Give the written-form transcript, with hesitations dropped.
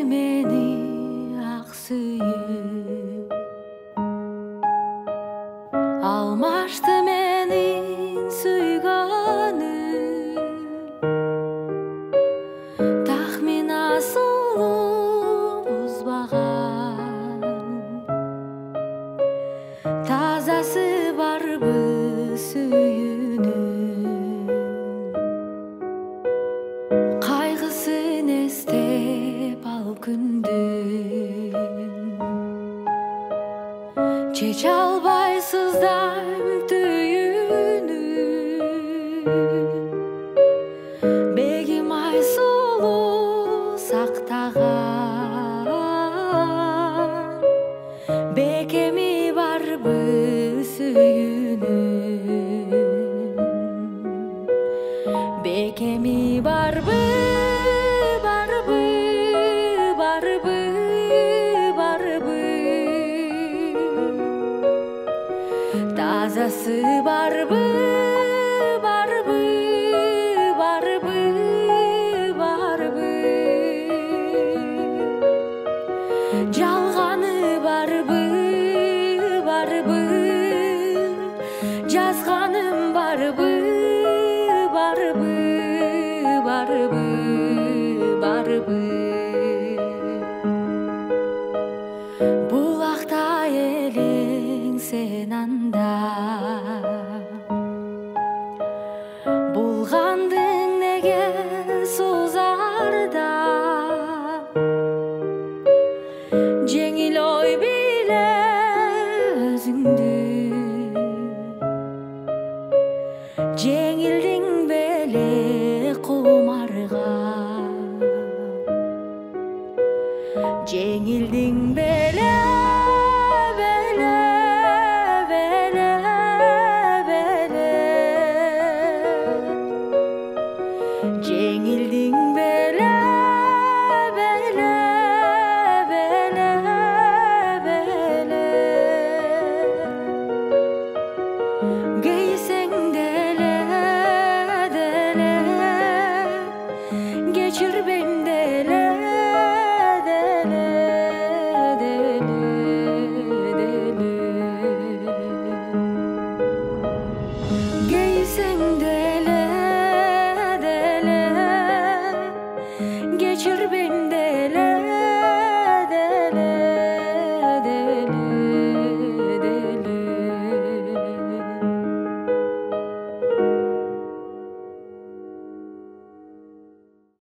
meni ак сүйүп, алмашты менин сүйгөнүм. Тахмин асылы бузбаган, тазасы барбы сүйүүнүн. Кайгысын эстеп ал күндүн, чече албай сыздайм түйүүнү. Бегим айсулуу сактаган, бекеми барбы сүйүүнүн. Бекеми барбы, барбы, барбы, барбы. Тазасы барбы, барбы, барбы, барбы. Жалганы барбы, барбы. Жазганым барбы, барбы, барбы, барбы. Булакта элең сен анда, булгандың неге сузарда. Жеңил ой биле өзүңдү, жеңилдиң беле кумарга, жеңилдиң беле